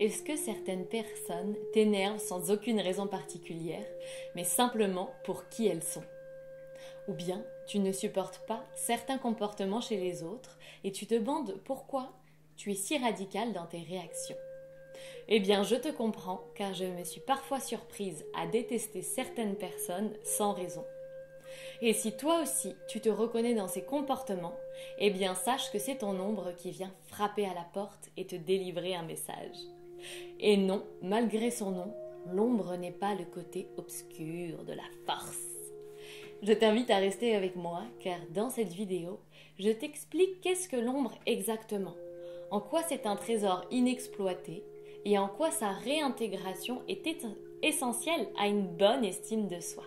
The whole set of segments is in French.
Est-ce que certaines personnes t'énervent sans aucune raison particulière, mais simplement pour qui elles sont? Ou bien tu ne supportes pas certains comportements chez les autres et tu te demandes pourquoi tu es si radical dans tes réactions? Eh bien, je te comprends car je me suis parfois surprise à détester certaines personnes sans raison. Et si toi aussi tu te reconnais dans ces comportements, eh bien sache que c'est ton ombre qui vient frapper à la porte et te délivrer un message. Et non, malgré son nom, l'ombre n'est pas le côté obscur de la force. Je t'invite à rester avec moi car dans cette vidéo, je t'explique qu'est-ce que l'ombre exactement, en quoi c'est un trésor inexploité et en quoi sa réintégration est essentielle à une bonne estime de soi.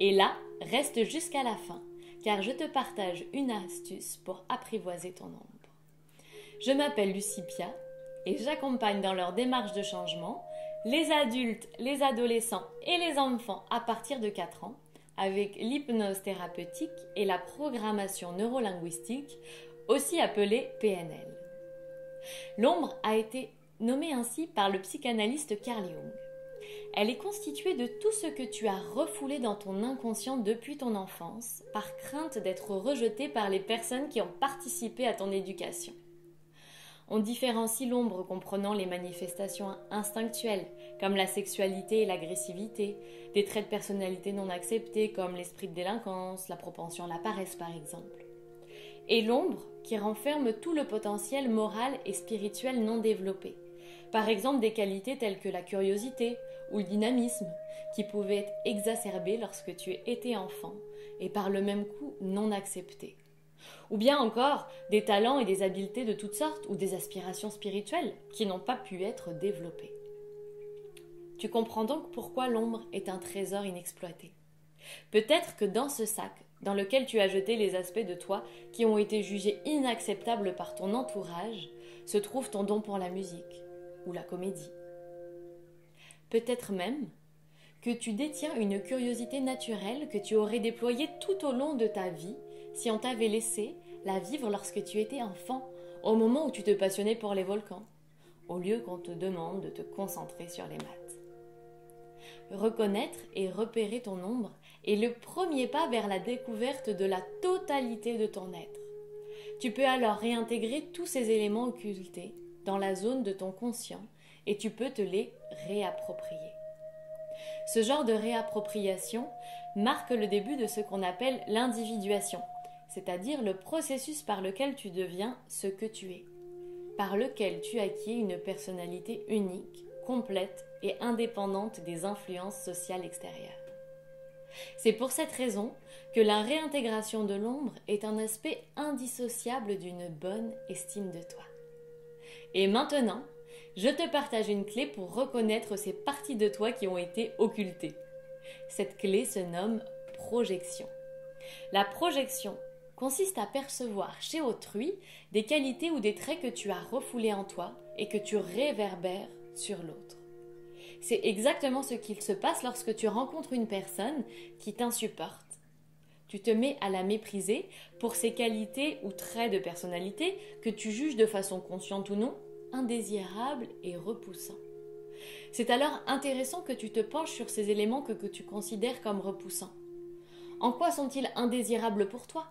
Et là, reste jusqu'à la fin car je te partage une astuce pour apprivoiser ton ombre. Je m'appelle Lucie Pia et j'accompagne dans leur démarche de changement les adultes, les adolescents et les enfants à partir de 4 ans avec l'hypnose thérapeutique et la programmation neurolinguistique, aussi appelée PNL. L'ombre a été nommée ainsi par le psychanalyste Carl Jung. Elle est constituée de tout ce que tu as refoulé dans ton inconscient depuis ton enfance, par crainte d'être rejeté par les personnes qui ont participé à ton éducation. On différencie l'ombre comprenant les manifestations instinctuelles, comme la sexualité et l'agressivité, des traits de personnalité non acceptés, comme l'esprit de délinquance, la propension à la paresse par exemple. Et l'ombre qui renferme tout le potentiel moral et spirituel non développé. Par exemple des qualités telles que la curiosité ou le dynamisme, qui pouvaient être exacerbés lorsque tu étais enfant et par le même coup non acceptés. Ou bien encore des talents et des habiletés de toutes sortes ou des aspirations spirituelles qui n'ont pas pu être développées. Tu comprends donc pourquoi l'ombre est un trésor inexploité. Peut-être que dans ce sac, dans lequel tu as jeté les aspects de toi qui ont été jugés inacceptables par ton entourage, se trouve ton don pour la musique ou la comédie. Peut-être même que tu détiens une curiosité naturelle que tu aurais déployée tout au long de ta vie si on t'avait laissé la vivre lorsque tu étais enfant, au moment où tu te passionnais pour les volcans, au lieu qu'on te demande de te concentrer sur les maths. Reconnaître et repérer ton ombre est le premier pas vers la découverte de la totalité de ton être. Tu peux alors réintégrer tous ces éléments occultés dans la zone de ton conscient et tu peux te les réapproprier. Ce genre de réappropriation marque le début de ce qu'on appelle l'individuation, c'est-à-dire le processus par lequel tu deviens ce que tu es, par lequel tu acquiers une personnalité unique, complète et indépendante des influences sociales extérieures. C'est pour cette raison que la réintégration de l'ombre est un aspect indissociable d'une bonne estime de toi. Et maintenant, je te partage une clé pour reconnaître ces parties de toi qui ont été occultées. Cette clé se nomme projection. La projection consiste à percevoir chez autrui des qualités ou des traits que tu as refoulés en toi et que tu réverbères sur l'autre. C'est exactement ce qu'il se passe lorsque tu rencontres une personne qui t'insupporte. Tu te mets à la mépriser pour ses qualités ou traits de personnalité que tu juges de façon consciente ou non, indésirables et repoussants. C'est alors intéressant que tu te penches sur ces éléments que tu considères comme repoussants. En quoi sont-ils indésirables pour toi?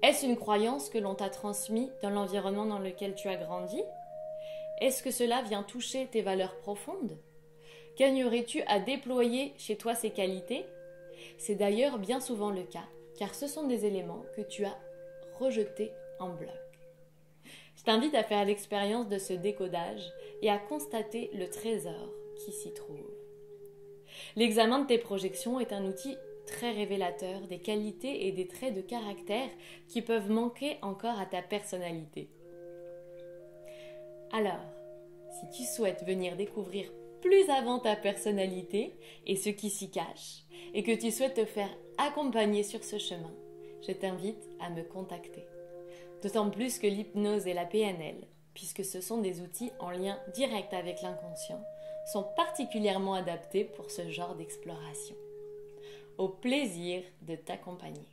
Est-ce une croyance que l'on t'a transmise dans l'environnement dans lequel tu as grandi? Est-ce que cela vient toucher tes valeurs profondes? Gagnerais-tu à déployer chez toi ces qualités? C'est d'ailleurs bien souvent le cas, car ce sont des éléments que tu as rejetés en bloc. Je t'invite à faire l'expérience de ce décodage et à constater le trésor qui s'y trouve. L'examen de tes projections est un outil très révélateur des qualités et des traits de caractère qui peuvent manquer encore à ta personnalité. Alors, si tu souhaites venir découvrir plus avant ta personnalité et ce qui s'y cache, et que tu souhaites te faire accompagner sur ce chemin, je t'invite à me contacter. D'autant plus que l'hypnose et la PNL, puisque ce sont des outils en lien direct avec l'inconscient, sont particulièrement adaptés pour ce genre d'exploration. Au plaisir de t'accompagner.